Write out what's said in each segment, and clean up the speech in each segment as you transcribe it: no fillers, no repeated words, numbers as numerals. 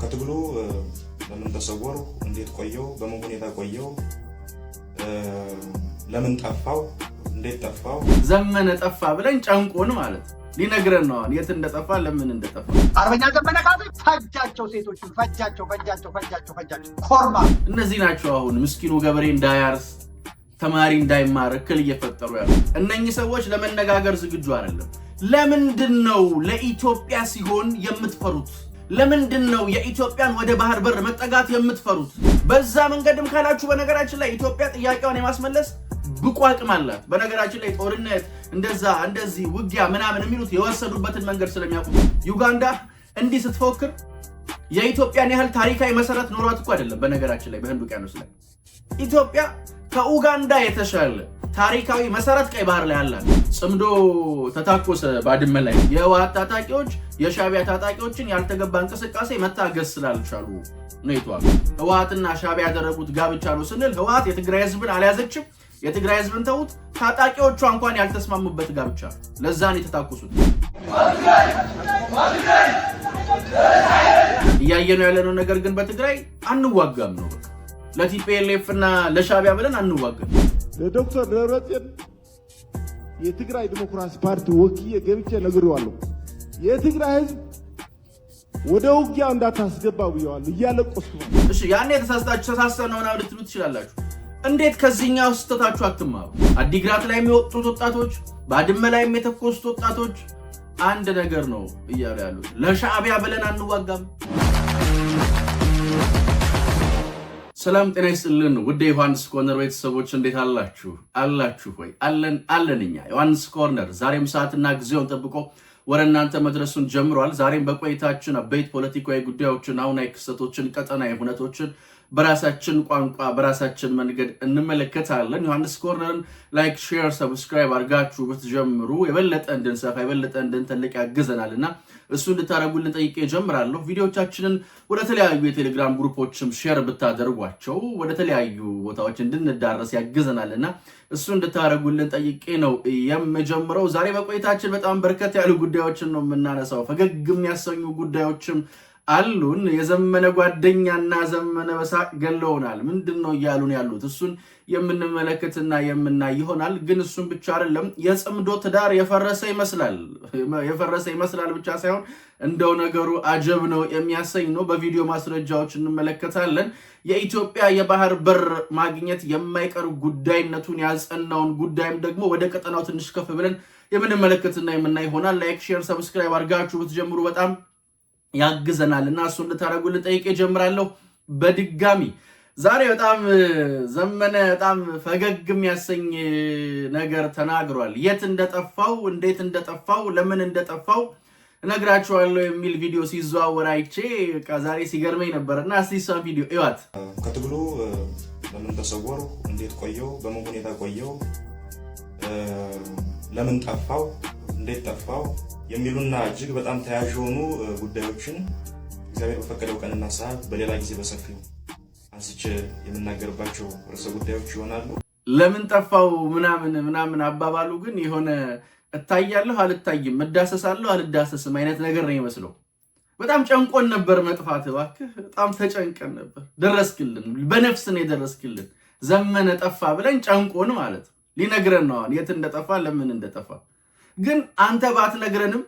ከትግሉ ለምን ተሰወሩ? እንዴት ቆየው? በምን ሁኔታ ቆየው? ለምን ጠፋው? እንዴት ጠፋው? ዘመነ ጠፋ ብለን ጨንቆን ማለት ሊነግረን ነው የት እንደጠፋ ለምን እንደጠፋ። አርበኛ ዘመነ ካሴ ፈጃቸው፣ ሴቶቹን ፈጃቸው ኮርማ። እነዚህ ናቸው አሁን ምስኪኑ ገበሬ እንዳያርስ ተማሪ እንዳይማር እክል እየፈጠሩ ያሉ። እነኚህ ሰዎች ለመነጋገር ዝግጁ አይደለም። ለምንድነው ለኢትዮጵያ ሲሆን የምትፈሩት? ለምንድነው የኢትዮጵያን ወደ ባህር በር መጠጋት የምትፈሩት? በዛ መንገድም ካላችሁ በነገራችን ላይ ኢትዮጵያ ጥያቄዋን የማስመለስ ብቁ አቅም አላት። በነገራችን ላይ ጦርነት እንደዚህ ውጊያ ምናምን የሚሉት የወሰዱበትን መንገድ ስለሚያውቁ ዩጋንዳ እንዲህ ስትፎክር የኢትዮጵያን ያህል ታሪካዊ መሰረት ኖሯት እኮ አይደለም። በነገራችን ላይ በህንድ ውቅያኖስ ላይ ኢትዮጵያ ከኡጋንዳ የተሻለ ታሪካዊ መሰረት ቀይ ባህር ላይ አላት። ጽምዶ ተታኮሰ ባድመ ላይ የህወሓት ታጣቂዎች የሻቢያ ታጣቂዎችን ያልተገባ እንቅስቃሴ መታገስ ስላልቻሉ ነው ይቷል። ህወሓትና ሻቢያ ያደረጉት ጋብቻ ነው ስንል ህወሓት የትግራይ ህዝብን አልያዘችም። የትግራይ ህዝብን ተውት፣ ታጣቂዎቿ እንኳን ያልተስማሙበት ጋብቻ ለዛን የተታኮሱት። እያየነው ያለነው ነገር ግን በትግራይ አንዋጋም ነው። በቃ ለቲፒኤልኤፍ እና ለሻቢያ ብለን አንዋጋም። ለዶክተር ደብረጽዮን የትግራይ ዲሞክራሲ ፓርቲ ወኪዬ ገብቼ ነግሬዋለሁ። የትግራይ ህዝብ ወደ ውጊያው እንዳታስገባ ብየዋለሁ። እያለቆስኩ ነው። እሺ ያኔ ተሳስተነው ነው ልትሉ ትችላላችሁ። እንዴት ከዚህኛው ስተታችሁ አትማሩ? አዲግራት ላይ የሚወጡት ወጣቶች፣ ባድመ ላይ የተኮሱት ወጣቶች አንድ ነገር ነው እያሉ ያሉት። ለሻቢያ ብለን አንዋጋም። ሰላም ጤና ይስጥልን ውድ ዮሐንስ ኮርነር ቤተሰቦች እንዴት አላችሁ ወይ? አለን እኛ ዮሐንስ ኮርነር ዛሬም ሰዓትና ጊዜውን ጠብቆ ወደ እናንተ መድረሱን ጀምሯል። ዛሬም በቆይታችን አበይት ፖለቲካዊ ጉዳዮችን፣ አሁናዊ ክስተቶችን፣ ቀጠናዊ ሁነቶችን በራሳችን ቋንቋ በራሳችን መንገድ እንመለከታለን። ዮሐንስ ኮርነርን ላይክ፣ ሼር፣ ሰብስክራይብ አድርጋችሁ ብትጀምሩ የበለጠ እንድንሰፋ የበለጠ እንድንተልቅ ያግዘናልና እሱ እንድታረጉልን ጠይቄ ጀምራለሁ። ቪዲዮቻችንን ወደ ተለያዩ የቴሌግራም ግሩፖችም ሼር ብታደርጓቸው ወደ ተለያዩ ቦታዎች እንድንዳረስ ያግዘናልና እሱ እንድታረጉልን ጠይቄ ነው የምጀምረው። ዛሬ በቆይታችን በጣም በርከት ያሉ ጉዳዮችን ነው የምናነሳው። ፈገግ የሚያሰኙ ጉዳዮችም አሉን። የዘመነ ጓደኛና ዘመነ በሳቅ ገለውናል። ምንድነው እያሉን ያሉት? እሱን የምንመለከትና የምናይ ይሆናል። ግን እሱን ብቻ አይደለም፣ የጽምዶ ትዳር የፈረሰ ይመስላል ብቻ ሳይሆን እንደው ነገሩ አጀብ ነው የሚያሰኝ ነው። በቪዲዮ ማስረጃዎች እንመለከታለን። የኢትዮጵያ የባህር በር ማግኘት የማይቀር ጉዳይነቱን ያጸናውን ጉዳይም ደግሞ ወደ ቀጠናው ትንሽ ከፍ ብለን የምንመለከትና የምናይ ይሆናል። ላይክ፣ ሼር፣ ሰብስክራይብ አድርጋችሁ ብትጀምሩ በጣም ያግዘናልና እሱ እንድታረጉልን ጠይቄ ጀምራለሁ። በድጋሚ ዛሬ በጣም ዘመነ በጣም ፈገግ የሚያሰኝ ነገር ተናግሯል። የት እንደጠፋው፣ እንዴት እንደጠፋው፣ ለምን እንደጠፋው እነግራችኋለሁ የሚል ቪዲዮ ሲዘዋወር አይቼ ዛሬ ሲገርመኝ ነበርና እስቲ እሷን ቪዲዮ እዩት። ከትግሉ ለምን ተሰወሩ? እንዴት ቆየው? በምን ሁኔታ ቆየው? ለምን ጠፋው? እንዴት ጠፋው? የሚሉና እጅግ በጣም ተያያዥ የሆኑ ጉዳዮችን እግዚአብሔር በፈቀደው ቀንና ሰዓት በሌላ ጊዜ በሰፊው አንስቼ የምናገርባቸው ርዕሰ ጉዳዮች ይሆናሉ። ለምን ጠፋው ምናምን አባባሉ ግን የሆነ እታያለሁ አልታይም፣ እዳሰሳለሁ አልዳሰስም አይነት ነገር ነው ይመስለው። በጣም ጨንቆን ነበር መጥፋት። እባክህ በጣም ተጨንቀን ነበር። ደረስክልን፣ በነፍስ ነው የደረስክልን። ዘመነ ጠፋ ብለን ጨንቆን ማለት ሊነግረን ነው የት እንደጠፋ ለምን እንደጠፋ። ግን አንተ ባትነግረንም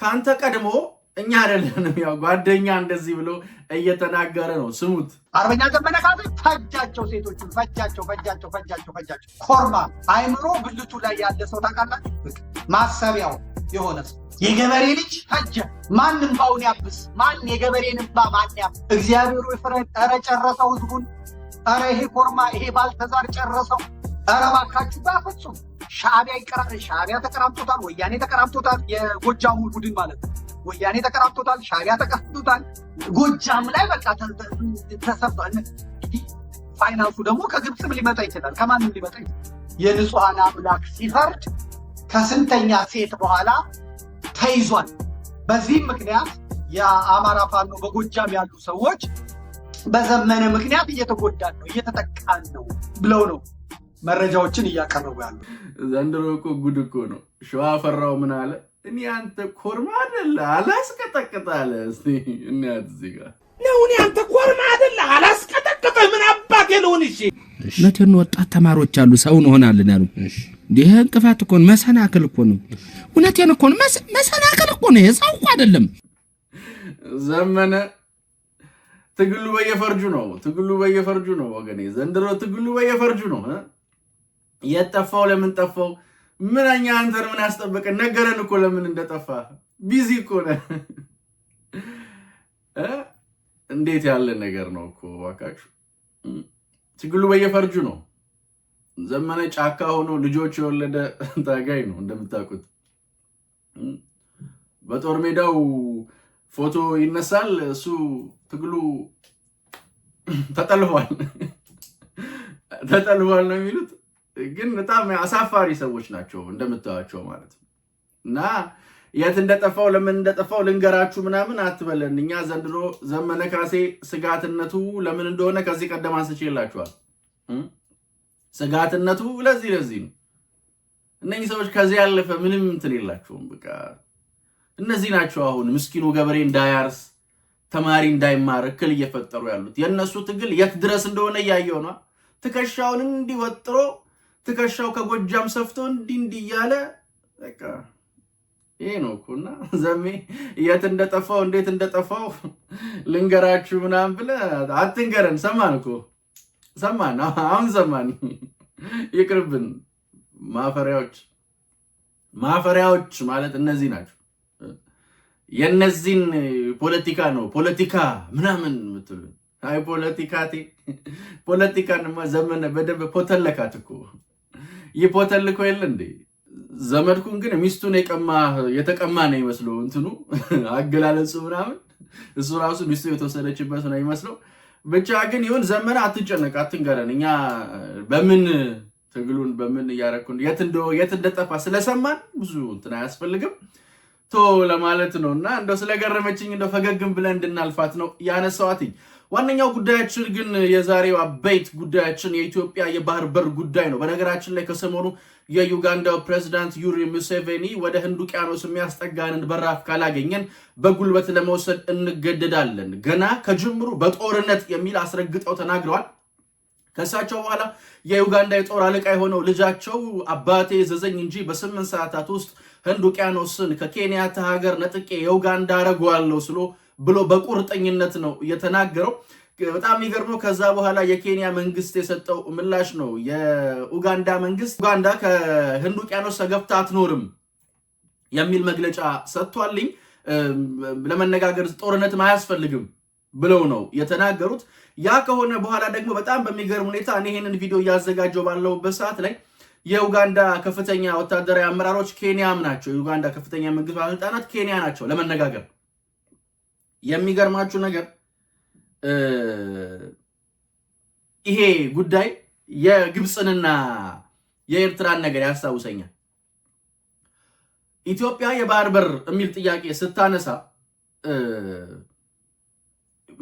ካንተ ቀድሞ እኛ አይደለንም ያው ጓደኛ እንደዚህ ብሎ እየተናገረ ነው። ስሙት። አርበኛ ዘመነ ካሴ ፈጃቸው፣ ሴቶቹን ፈጃቸው ኮርማ። አይምሮ ብልቱ ላይ ያለ ሰው ታውቃላችሁ፣ ማሰቢያው የሆነ ሰው የገበሬ ልጅ ፈጀ። ማንም ባውን ያብስ፣ ማን የገበሬን እንባ ማን ያብስ? እግዚአብሔሩ ይፍረድ። ኧረ ጨረሰው ህዝቡን። ኧረ ይሄ ኮርማ ይሄ ባልተዛር ጨረሰው። ኧረ እባካችሁ በፍጹም ሻቢያ ተቀራምቶታል፣ ወያኔ ተቀራምቶታል። የጎጃሙ ቡድን ማለት ነው። ወያኔ ተቀራምቶታል፣ ሻቢያ ተቀራምቶታል። ጎጃም ላይ በቃ ተሰብቷል። ፋይናንሱ ደግሞ ከግብፅም ሊመጣ ይችላል፣ ከማንም ሊመጣ ይችላል። የንጹሐን አምላክ ሲፈርድ ከስንተኛ ሴት በኋላ ተይዟል። በዚህም ምክንያት የአማራ ፋኖ በጎጃም ያሉ ሰዎች በዘመነ ምክንያት እየተጎዳን ነው እየተጠቃን ነው ብለው ነው መረጃዎችን እያቀረቡ ያሉ። ዘንድሮ እኮ ጉድ እኮ ነው። ሸዋ ፈራው ምን አለ? እኔ አንተ ኮርማ አይደለ አላስቀጠቅጣለ። እስቲ እናት እዚህ ጋር ነው። እኔ አንተ ኮርማ አይደለ አላስቀጠቀጠ ምን አባቴ ልሁን? እሺ መተን ወጣት ተማሪዎች አሉ ሰው እንሆናለን ያሉ። ይሄ እንቅፋት እኮ ነው፣ መሰናክል እኮ ነው። እውነቴን እኮ ነው፣ መሰናክል እኮ ነው። ሰው እኮ አይደለም። ዘመነ ትግሉ በየፈርጁ ነው ወገኔ። ዘንድሮ ትግሉ በየፈርጁ ነው። የጠፋው ለምን ጠፋው? ምንኛ አንተን ምን ያስጠበቀ ነገረን እኮ ለምን እንደጠፋ ቢዚ እኮ ነህ። እንዴት ያለ ነገር ነው እኮ ዋካችሁ። ትግሉ በየፈርጁ ነው። ዘመነ ጫካ ሆኖ ልጆች የወለደ ታጋይ ነው እንደምታውቁት። በጦር ሜዳው ፎቶ ይነሳል፣ እሱ ትግሉ ተጠልፏል ነው የሚሉት። ግን በጣም አሳፋሪ ሰዎች ናቸው እንደምታዋቸው ማለት ነው። እና የት እንደጠፋው ለምን እንደጠፋው ልንገራችሁ ምናምን አትበለን። እኛ ዘንድሮ ዘመነ ካሴ ስጋትነቱ ለምን እንደሆነ ከዚህ ቀደም አንስቼላችኋል። ስጋትነቱ ለዚህ ነው። እነኚህ ሰዎች ከዚህ ያለፈ ምንም እንትን የላቸውም። በቃ እነዚህ ናቸው አሁን ምስኪኑ ገበሬ እንዳያርስ ተማሪ እንዳይማር እክል እየፈጠሩ ያሉት። የነሱ ትግል የት ድረስ እንደሆነ እያየው ነው። ትከሻውን እንዲወጥሮ ትከሻው ከጎጃም ሰፍቶ እንዲህ እያለ በቃ ይሄ ነው እኮና ዘሜ የት እንደጠፋው እንዴት እንደጠፋው ልንገራችሁ ምናምን ብለህ አትንገረን። ሰማን እኮ ሰማን፣ አሁን ሰማን። ይቅርብን። ማፈሪያዎች ማለት እነዚህ ናቸው። የነዚህን ፖለቲካ ምናምን ምትሉ አይ ፖለቲካንማ ዘመነ በደንብ ፖተለካት እኮ ይፖተልኮ የለ እንዴ? ዘመድኩን ግን ሚስቱን የተቀማ ነው ይመስለው እንትኑ አገላለጹ ምናምን። እሱ ራሱ ሚስቱ የተወሰደችበት ነው ይመስለው። ብቻ ግን ይሁን ዘመነ አትጨነቅ፣ አትንገረን። እኛ ትግሉን በምን እያረኩን የት እንደጠፋ ስለሰማን ብዙ እንትን አያስፈልግም ለማለት ነውና እንደው ስለገረመችኝ እንደው ፈገግም ብለን እንድናልፋት ነው ያነሳዋትኝ። ዋነኛው ጉዳያችን ግን የዛሬው አበይት ጉዳያችን የኢትዮጵያ የባህር በር ጉዳይ ነው። በነገራችን ላይ ከሰሞኑ የዩጋንዳው ፕሬዝዳንት ዩሪ ሙሴቬኒ ወደ ህንድ ውቅያኖስ የሚያስጠጋንን በራፍ ካላገኘን በጉልበት ለመውሰድ እንገደዳለን፣ ገና ከጅምሩ በጦርነት የሚል አስረግጠው ተናግረዋል። ከሳቸው በኋላ የዩጋንዳ የጦር አለቃ የሆነው ልጃቸው አባቴ ዘዘኝ እንጂ በ8 ሰዓታት ውስጥ ህንድ ውቅያኖስን ከኬንያታ ሀገር ነጥቄ የዩጋንዳ አረጋለሁ ብሎ በቁርጠኝነት ነው የተናገረው። በጣም የሚገርመው ከዛ በኋላ የኬንያ መንግስት የሰጠው ምላሽ ነው። የኡጋንዳ መንግስት ኡጋንዳ ከህንድ ውቅያኖስ ተገብታ አትኖርም የሚል መግለጫ ሰጥቷልኝ። ለመነጋገር ጦርነትም አያስፈልግም ብለው ነው የተናገሩት። ያ ከሆነ በኋላ ደግሞ በጣም በሚገርም ሁኔታ እኔ ይሄንን ቪዲዮ እያዘጋጀው ባለውበት ሰዓት ላይ የኡጋንዳ ከፍተኛ ወታደራዊ አመራሮች ኬንያም ናቸው። የኡጋንዳ ከፍተኛ መንግስት ባለስልጣናት ኬንያ ናቸው ለመነጋገር። የሚገርማችሁ ነገር ይሄ ጉዳይ የግብፅንና የኤርትራን ነገር ያስታውሰኛል። ኢትዮጵያ የባህር በር የሚል ጥያቄ ስታነሳ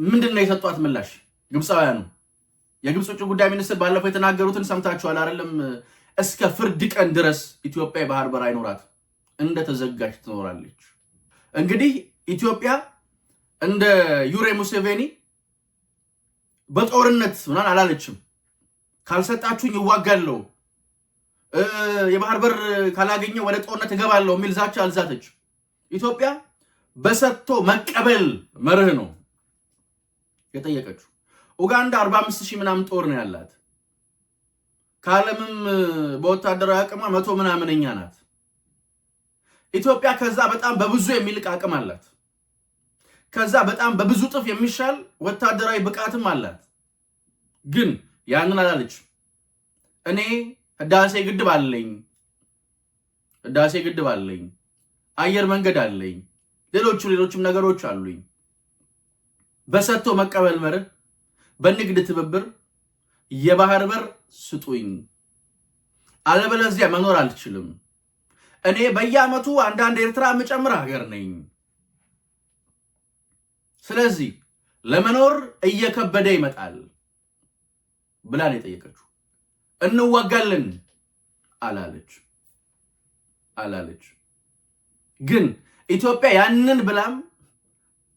ምንድነው የሰጧት ምላሽ? ግብፃውያኑ የግብፅ ውጭ ጉዳይ ሚኒስትር ባለፈው የተናገሩትን ሰምታችኋል አይደለም? እስከ ፍርድ ቀን ድረስ ኢትዮጵያ የባህር በር አይኖራት፣ እንደተዘጋጅ ትኖራለች። እንግዲህ ኢትዮጵያ እንደ ዩሪ ሙሴቬኒ በጦርነት ምናምን አላለችም። ካልሰጣችሁኝ ይዋጋለሁ፣ የባህር በር ካላገኘው ወደ ጦርነት እገባለሁ የሚል ዛቻ አልዛተች። ኢትዮጵያ በሰጥቶ መቀበል መርህ ነው የጠየቀችው። ኡጋንዳ 45,000 ምናምን ጦር ነው ያላት። ከዓለምም በወታደራዊ አቅሟ 100 ምናምንኛ ናት። ኢትዮጵያ ከዛ በጣም በብዙ የሚልቅ አቅም አላት። ከዛ በጣም በብዙ ጥፍ የሚሻል ወታደራዊ ብቃትም አላት። ግን ያንን አላለች። እኔ ህዳሴ ግድብ አለኝ፣ አየር መንገድ አለኝ፣ ሌሎችም ነገሮች አሉኝ። በሰጥቶ መቀበል መርህ፣ በንግድ ትብብር የባህር በር ስጡኝ፣ አለበለዚያ መኖር አልችልም። እኔ በየዓመቱ አንዳንድ ኤርትራ መጨመር ሀገር ነኝ። ስለዚህ ለመኖር እየከበደ ይመጣል ብላ ነው የጠየቀችው። እንዋጋለን አላለች። ግን ኢትዮጵያ ያንን ብላም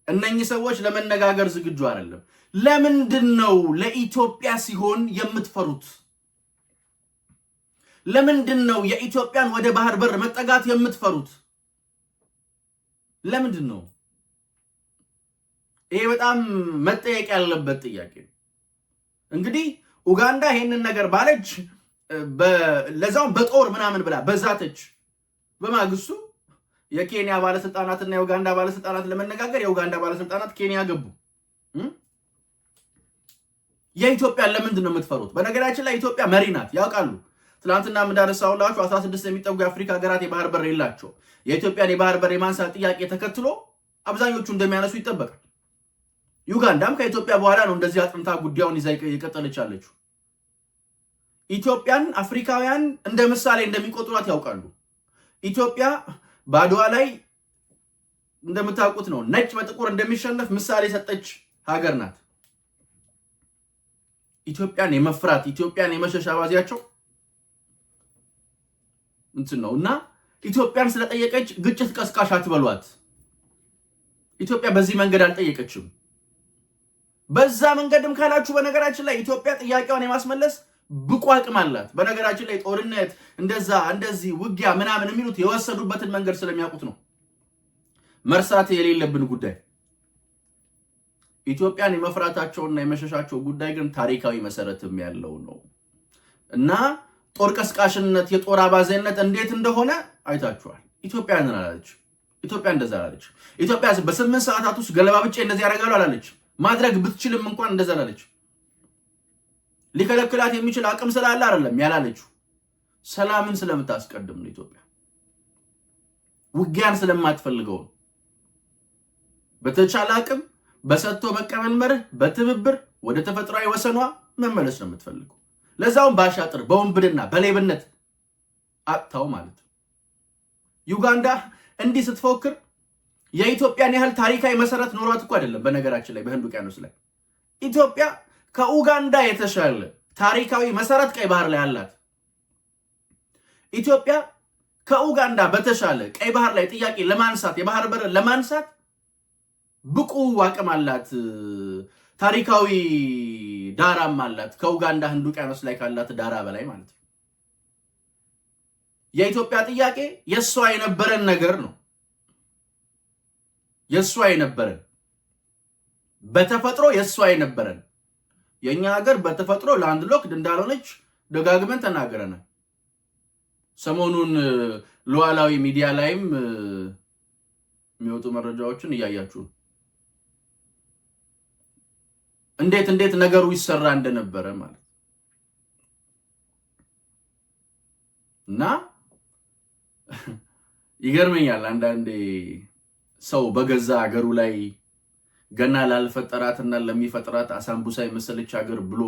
እነኚህ ሰዎች ለመነጋገር ዝግጁ አይደለም። ለምንድነው ለኢትዮጵያ ሲሆን የምትፈሩት? ለምንድነው የኢትዮጵያን ወደ ባህር በር መጠጋት የምትፈሩት? ለምንድነው? ይሄ በጣም መጠየቅ ያለበት ጥያቄ ነው። እንግዲህ ኡጋንዳ ይሄንን ነገር ባለች ለዛው በጦር ምናምን ብላ በዛተች በማግስቱ የኬንያ ባለስልጣናትና የኡጋንዳ ባለስልጣናት ለመነጋገር የኡጋንዳ ባለስልጣናት ኬንያ ገቡ። የኢትዮጵያ ለምንድነው የምትፈሩት? በነገራችን ላይ ኢትዮጵያ መሪ ናት፣ ያውቃሉ። ትላንትና እንዳነሳሁላችሁ 16 የሚጠጉ የአፍሪካ ሀገራት የባህር በር የላቸው። የኢትዮጵያን የባህር በር የማንሳት ጥያቄ ተከትሎ አብዛኞቹ እንደሚያነሱ ይጠበቃል። ዩጋንዳም ከኢትዮጵያ በኋላ ነው እንደዚህ አጥንታ ጉዳዩን ይዛ የቀጠለች ያለችው። ኢትዮጵያን አፍሪካውያን እንደ ምሳሌ እንደሚቆጥሯት ያውቃሉ። ኢትዮጵያ ባድዋ ላይ እንደምታውቁት ነው ነጭ በጥቁር እንደሚሸነፍ ምሳሌ ሰጠች ሀገር ናት። ኢትዮጵያን የመፍራት ኢትዮጵያን የመሸሽ አባዜያቸው እንትን ነውና ኢትዮጵያን ስለጠየቀች ግጭት ቀስቃሽ አትበሏት። ኢትዮጵያ በዚህ መንገድ አልጠየቀችም። በዛ መንገድም ካላችሁ በነገራችን ላይ ኢትዮጵያ ጥያቄዋን የማስመለስ ብቁ አቅም አላት። በነገራችን ላይ ጦርነት እንደዚህ ውጊያ ምናምን የሚሉት የወሰዱበትን መንገድ ስለሚያውቁት ነው። መርሳት የሌለብን ጉዳይ ኢትዮጵያን የመፍራታቸውና የመሸሻቸው ጉዳይ ግን ታሪካዊ መሰረትም ያለው ነው እና ጦር ቀስቃሽነት የጦር አባዜነት እንዴት እንደሆነ አይታችኋል። ኢትዮጵያ አላለች። ኢትዮጵያ እንደዛ አላለች። ኢትዮጵያ በ8 ሰዓታት ውስጥ ገለባብጬ እንደዚህ ያደርጋሉ አላለች። ማድረግ ብትችልም እንኳን እንደዛ አላለች። ሊከለክላት የሚችል አቅም ስላለ አይደለም ያላለችው። ሰላምን ስለምታስቀድም ነው። ኢትዮጵያ ውጊያን ስለማትፈልገው በተቻለ አቅም በሰጥቶ መቀበል መርህ በትብብር ወደ ተፈጥሯዊ ወሰኗ መመለስ ነው የምትፈልገው። ለዛውም ባሻጥር በወንብድና በሌብነት አጥታው ማለት ነው። ዩጋንዳ እንዲህ ስትፎክር የኢትዮጵያን ያህል ታሪካዊ መሰረት ኖሯት እኮ አይደለም። በነገራችን ላይ በህንድ ውቅያኖስ ላይ ኢትዮጵያ ከኡጋንዳ የተሻለ ታሪካዊ መሰረት ቀይ ባህር ላይ አላት። ኢትዮጵያ ከኡጋንዳ በተሻለ ቀይ ባህር ላይ ጥያቄ ለማንሳት የባህር በር ለማንሳት ብቁ አቅም አላት። ታሪካዊ ዳራም አላት። ከኡጋንዳ ህንድ ውቅያኖስ ላይ ካላት ዳራ በላይ ማለት ነው። የኢትዮጵያ ጥያቄ የሷ የነበረን ነገር ነው። የሷ የነበረን በተፈጥሮ የሷ የነበረን የኛ ሀገር በተፈጥሮ ላንድ ሎክድ እንዳልሆነች ደጋግመን ተናገረናል። ሰሞኑን ሉዓላዊ ሚዲያ ላይም የሚወጡ መረጃዎችን እያያችሁ እንዴት ነገሩ ይሰራ እንደነበረ ማለት እና ይገርመኛል። አንዳንዴ ሰው በገዛ ሀገሩ ላይ ገና ላልፈጠራትና ለሚፈጥራት አሳምቡሳ የመሰለች ሀገር ብሎ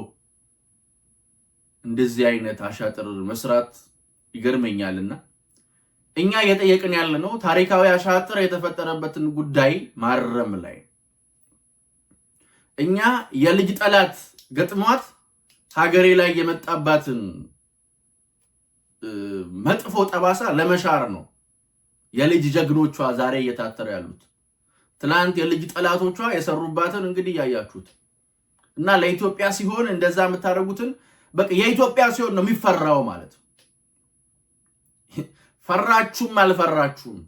እንደዚህ አይነት አሻጥር መስራት ይገርመኛልና እኛ እየጠየቅን ያለነው ታሪካዊ አሻጥር የተፈጠረበትን ጉዳይ ማረም ላይ እኛ የልጅ ጠላት ገጥሟት ሀገሬ ላይ የመጣባትን መጥፎ ጠባሳ ለመሻር ነው የልጅ ጀግኖቿ ዛሬ እየታተረ ያሉት። ትላንት የልጅ ጠላቶቿ የሰሩባትን እንግዲህ ያያችሁት እና ለኢትዮጵያ ሲሆን እንደዛ የምታደርጉትን በቃ የኢትዮጵያ ሲሆን ነው የሚፈራው ማለት ነው። ፈራችሁም አልፈራችሁም፣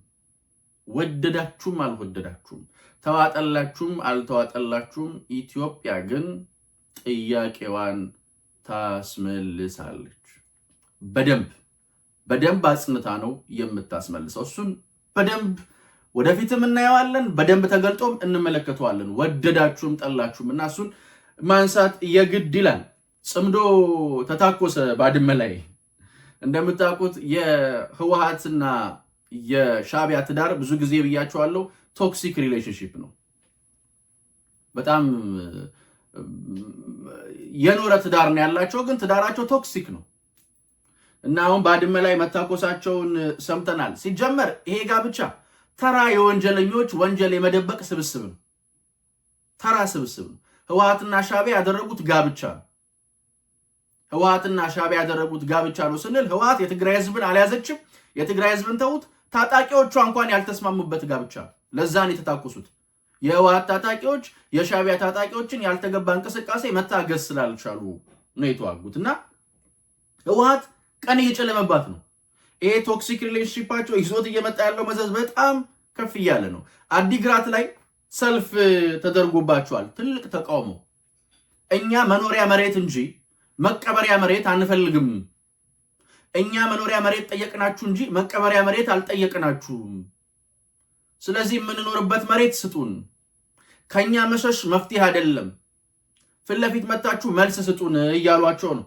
ወደዳችሁም አልወደዳችሁም፣ ተዋጠላችሁም አልተዋጠላችሁም፣ ኢትዮጵያ ግን ጥያቄዋን ታስመልሳለች። በደንብ አጽንታ ነው የምታስመልሰው። እሱን በደንብ ወደፊትም እናየዋለን፣ በደንብ ተገልጦም እንመለከተዋለን። ወደዳችሁም ጠላችሁም እና እሱን ማንሳት የግድ ይላል። ጽምዶ ተታኮሰ ባድመ ላይ። እንደምታውቁት የህወሓትና የሻዕቢያ ትዳር ብዙ ጊዜ ብያቸዋለሁ ቶክሲክ ሪሌሽንሺፕ ነው። በጣም የኖረ ትዳር ነው ያላቸው፣ ግን ትዳራቸው ቶክሲክ ነው እና አሁን ባድመ ላይ መታኮሳቸውን ሰምተናል። ሲጀመር ይሄ ጋብቻ ተራ የወንጀለኞች ወንጀል የመደበቅ ስብስብ ነው። ተራ ስብስብ ነው። ህወሓትና ሻዕቢያ ያደረጉት ጋብቻ ነው። ህወሓትና ሻዕቢያ ያደረጉት ጋብቻ ነው ስንል ህወሓት የትግራይ ህዝብን አልያዘችም። የትግራይ ህዝብን ተውት፣ ታጣቂዎቿ እንኳን ያልተስማሙበት ጋብቻ። ለዛን የተታኮሱት የህወሓት ታጣቂዎች የሻዕቢያ ታጣቂዎችን ያልተገባ እንቅስቃሴ መታገስ ስላልቻሉ ነው የተዋጉትና ህወሓት ቀን እየጨለመባት ነው። ይሄ ቶክሲክ ሪሌሽንሺፓቸው ይዞት እየመጣ ያለው መዘዝ በጣም ከፍ እያለ ነው። አዲግራት ላይ ሰልፍ ተደርጎባቸዋል። ትልቅ ተቃውሞ። እኛ መኖሪያ መሬት እንጂ መቀበሪያ መሬት አንፈልግም። እኛ መኖሪያ መሬት ጠየቅናችሁ እንጂ መቀበሪያ መሬት አልጠየቅናችሁም። ስለዚህ የምንኖርበት መሬት ስጡን። ከኛ መሸሽ መፍትሄ አይደለም። ፊት ለፊት መታችሁ መልስ ስጡን እያሏቸው ነው።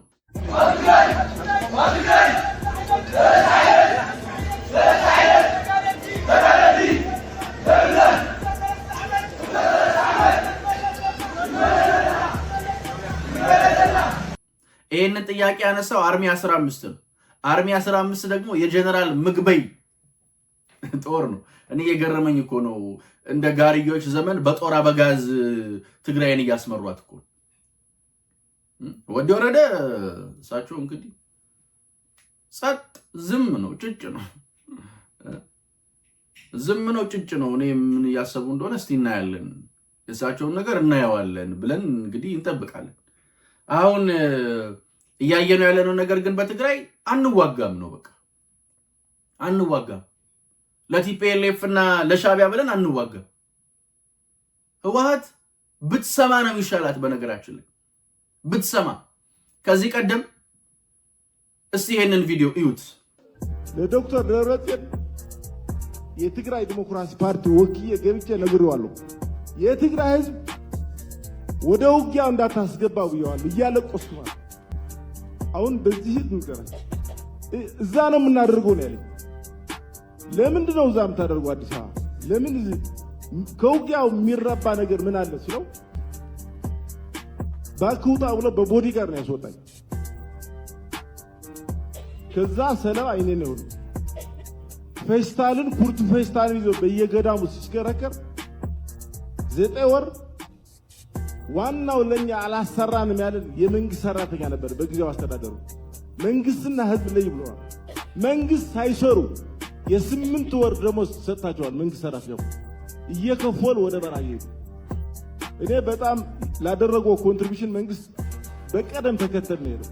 ይህንን ጥያቄ ያነሳው አርሚ 15 ነው። አርሚ 15 ደግሞ የጀነራል ምግበይ ጦር ነው። እኔ የገረመኝ እኮ ነው እንደ ጋርዮች ዘመን በጦር አበጋዝ ትግራይን እያስመሯት እኮ ወዲ ወረደ። እሳቸው እንግዲህ ጸጥ ዝም ነው ጭጭ ነው ዝም ነው ጭጭ ነው። እኔ ምን ያሰቡ እንደሆነ እስቲ እናያለን፣ የእሳቸውን ነገር እናየዋለን ብለን እንግዲህ እንጠብቃለን። አሁን እያየነው ያለነው ነገር ግን በትግራይ አንዋጋም ነው። በቃ አንዋጋም። ለቲፒኤልኤፍ እና ለሻዕቢያ ብለን አንዋጋም። ህወሓት ብትሰማ ነው የሚሻላት። በነገራችን ላይ ብትሰማ። ከዚህ ቀደም እስቲ ይሄንን ቪዲዮ እዩት። ለዶክተር ደብረጽዮን የትግራይ ዲሞክራሲ ፓርቲ ወኪዬ ገብቼ ነግሬዋለሁ። የትግራይ ህዝብ ወደ ውጊያው እንዳታስገባ ብየዋለሁ። እያለቀስኩ ማለት አሁን በዚህ ንገረኝ፣ እዛ ነው የምናደርገው ነው ያለኝ። ለምንድን ነው እዛ የምታደርገው አዲስ አበባ? ለምን ከውጊያው የሚረባ ነገር ምን አለ ስለው ባክውጣ ብሎ በቦዲጋርድ ነው ያስወጣኝ። ከዛ ሰለባ አይኔ ነው ፌስታልን ኩርት ፌስታልን ይዞ በየገዳሙ ሲሽከረከር 9 ወር ዋናው ለኛ አላሰራንም ያለን የመንግስት ሰራተኛ ነበር በጊዜው አስተዳደሩ። መንግስትና ህዝብ ላይ ብለዋል። መንግስት ሳይሰሩ የ8 ወር ደሞዝ ሰጣቸዋል። መንግስት ሰራተኛው እየከፈሉ ወደ በረሃ ይሄዱ። እኔ በጣም ላደረገው ኮንትሪቢዩሽን መንግስት በቀደም ተከተል ነው ያለው።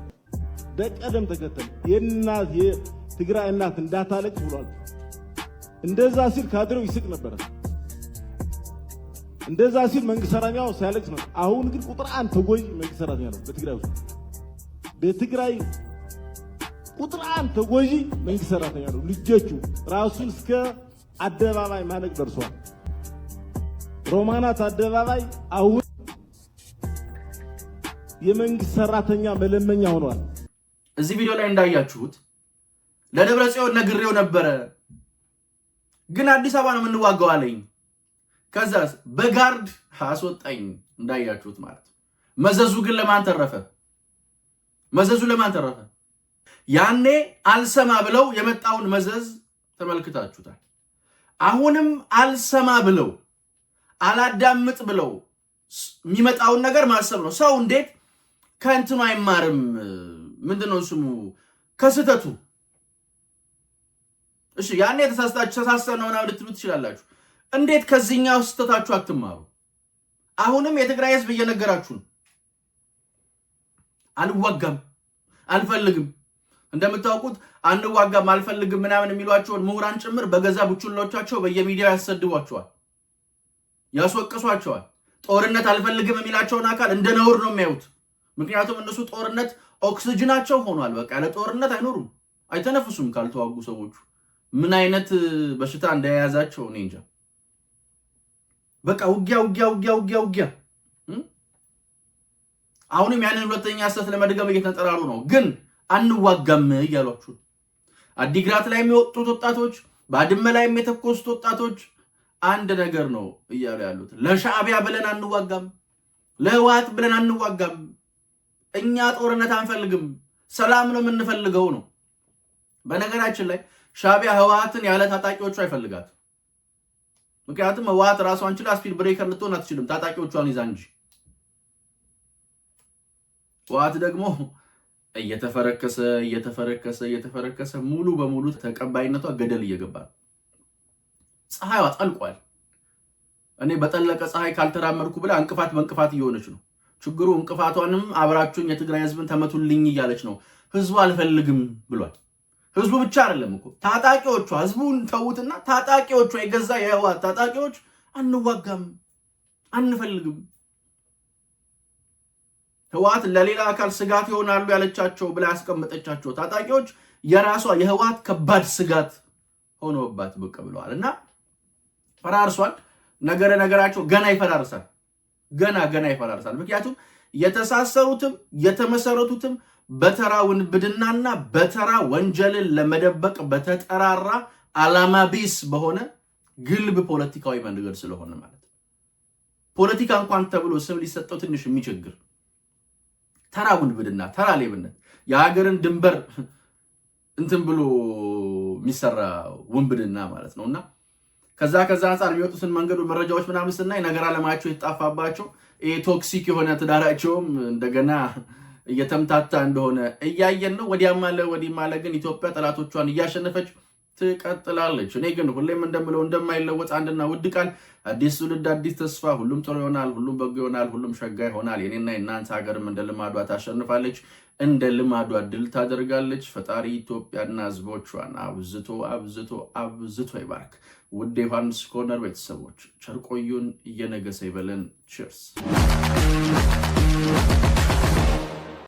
በቀደም ተከተል የእናት የትግራይ እናት እንዳታለቅስ ብሏል። እንደዛ ሲል ካድሬው ይስቅ ነበር። እንደዛ ሲል መንግስት ሰራተኛው ሲያለቅስ ነው። አሁን ግን ቁጥር 1 ተጎጂ መንግስት ሰራተኛ ነው በትግራይ ውስጥ። በትግራይ ቁጥር 1 ተጎጂ መንግስት ሰራተኛ ነው። ልጆቹ ራሱን እስከ አደባባይ ማነቅ ደርሷል። ሮማናት አደባባይ አሁን የመንግስት ሰራተኛ መለመኛ ሆኗል። እዚህ ቪዲዮ ላይ እንዳያችሁት ለደብረጽዮን ነግሬው ነበረ፣ ግን አዲስ አበባ ነው የምንዋጋው አለኝ። ከዛስ በጋርድ አስወጣኝ። እንዳያችሁት ማለት መዘዙ ግን ለማን ተረፈ? መዘዙ ለማን ተረፈ? ያኔ አልሰማ ብለው የመጣውን መዘዝ ተመልክታችሁታል። አሁንም አልሰማ ብለው አላዳምጥ ብለው የሚመጣውን ነገር ማሰብ ነው። ሰው እንዴት ከእንትኑ አይማርም? ምንድነው ስሙ? ከስተቱ። እሺ ያኔ ተሳስተን ነው ምናምን ልትሉ ትችላላችሁ። እንዴት ከዚህኛው ስተታችሁ አትማሩ? አሁንም የትግራይ ህዝብ እየነገራችሁ ነው። አንዋጋም፣ አልፈልግም። እንደምታውቁት አንዋጋም፣ አልፈልግም ምናምን የሚሏቸውን ምሁራን ጭምር በገዛ ቡችሎቻቸው በየሚዲያው ያሰድቧቸዋል፣ ያስወቅሷቸዋል። ጦርነት አልፈልግም የሚላቸውን አካል እንደ ነውር ነው የሚያዩት። ምክንያቱም እነሱ ጦርነት ኦክሲጅናቸው ሆኗል። በቃ ያለ ጦርነት አይኖሩም፣ አይተነፍሱም ካልተዋጉ ሰዎቹ። ምን አይነት በሽታ እንደያዛቸው እኔ እንጃ። በቃ ውጊያ ውጊያ ውጊያ ውጊያ ውጊያ። አሁንም ያንን ሁለተኛ ሐሰት ለመድገም እየተንጠራሩ ነው። ግን አንዋጋም እያሏችሁ አዲግራት ላይ የሚወጡት ወጣቶች፣ ባድመ ላይ የተኮሱት ወጣቶች አንድ ነገር ነው እያሉ ያሉት። ለሻዕቢያ ብለን አንዋጋም፣ ለህወሓት ብለን አንዋጋም። እኛ ጦርነት አንፈልግም፣ ሰላም ነው የምንፈልገው ነው። በነገራችን ላይ ሻዕቢያ ህወሓትን ያለ ታጣቂዎቹ አይፈልጋት። ምክንያቱም ህወሓት ራሷን ችላ ስፒድ ብሬከር ልትሆን አትችልም፣ ታጣቂዎቿን ይዛ እንጂ። ህወሓት ደግሞ እየተፈረከሰ ሙሉ በሙሉ ተቀባይነቷ ገደል እየገባ ነው። ፀሐይዋ ጠልቋል። እኔ በጠለቀ ፀሐይ ካልተራመድኩ ብላ እንቅፋት በእንቅፋት እየሆነች ነው። ችግሩ እንቅፋቷንም አብራችሁኝ የትግራይ ህዝብን ተመቱልኝ እያለች ነው። ህዝቡ አልፈልግም ብሏል። ህዝቡ ብቻ አይደለም እኮ ታጣቂዎቿ፣ ህዝቡን ተውትና ታጣቂዎቿ፣ የገዛ የህወሓት ታጣቂዎች አንዋጋም፣ አንፈልግም። ህወሓት ለሌላ አካል ስጋት ይሆናሉ ያለቻቸው ብላ ያስቀመጠቻቸው ታጣቂዎች የራሷ የህወሓት ከባድ ስጋት ሆኖባት ብቅ ብለዋል እና ፈራርሷል። ነገራቸው ገና ይፈራርሳል። ገና ይፈራርሳል። ምክንያቱም የተሳሰሩትም የተመሰረቱትም በተራ ውንብድናና በተራ ወንጀልን ለመደበቅ በተጠራራ ዓላማ ቢስ በሆነ ግልብ ፖለቲካዊ መንገድ ስለሆነ ማለት ነው። ፖለቲካ እንኳን ተብሎ ስም ሊሰጠው ትንሽ የሚቸግር ተራ ውንብድና፣ ተራ ሌብነት፣ የሀገርን ድንበር እንትን ብሎ የሚሰራ ውንብድና ማለት ነውና ከዛ አንፃር የሚወጡትን መንገዱ መረጃዎች ምናምን ስናይ ነገር አለማቸው የተጣፋባቸው ቶክሲክ የሆነ ትዳራቸውም እንደገና እየተምታታ እንደሆነ እያየን ነው። ወዲያም አለ ወዲህም አለ፣ ግን ኢትዮጵያ ጠላቶቿን እያሸነፈች ትቀጥላለች። እኔ ግን ሁሌም እንደምለው እንደማይለወጥ አንድና ውድ ቃል፣ አዲስ ትውልድ አዲስ ተስፋ፣ ሁሉም ጥሩ ይሆናል፣ ሁሉም በጎ ይሆናል፣ ሁሉም ሸጋ ይሆናል። የኔና የእናንተ ሀገርም እንደ ልማዷ ታሸንፋለች፣ እንደ ልማዷ ድል ታደርጋለች። ፈጣሪ ኢትዮጵያና ሕዝቦቿን አብዝቶ አብዝቶ አብዝቶ ይባርክ። ውድ ዮሐንስ ኮርነር ቤተሰቦች ቸር ቆዩን። እየነገሰ ይበለን። ቺርስ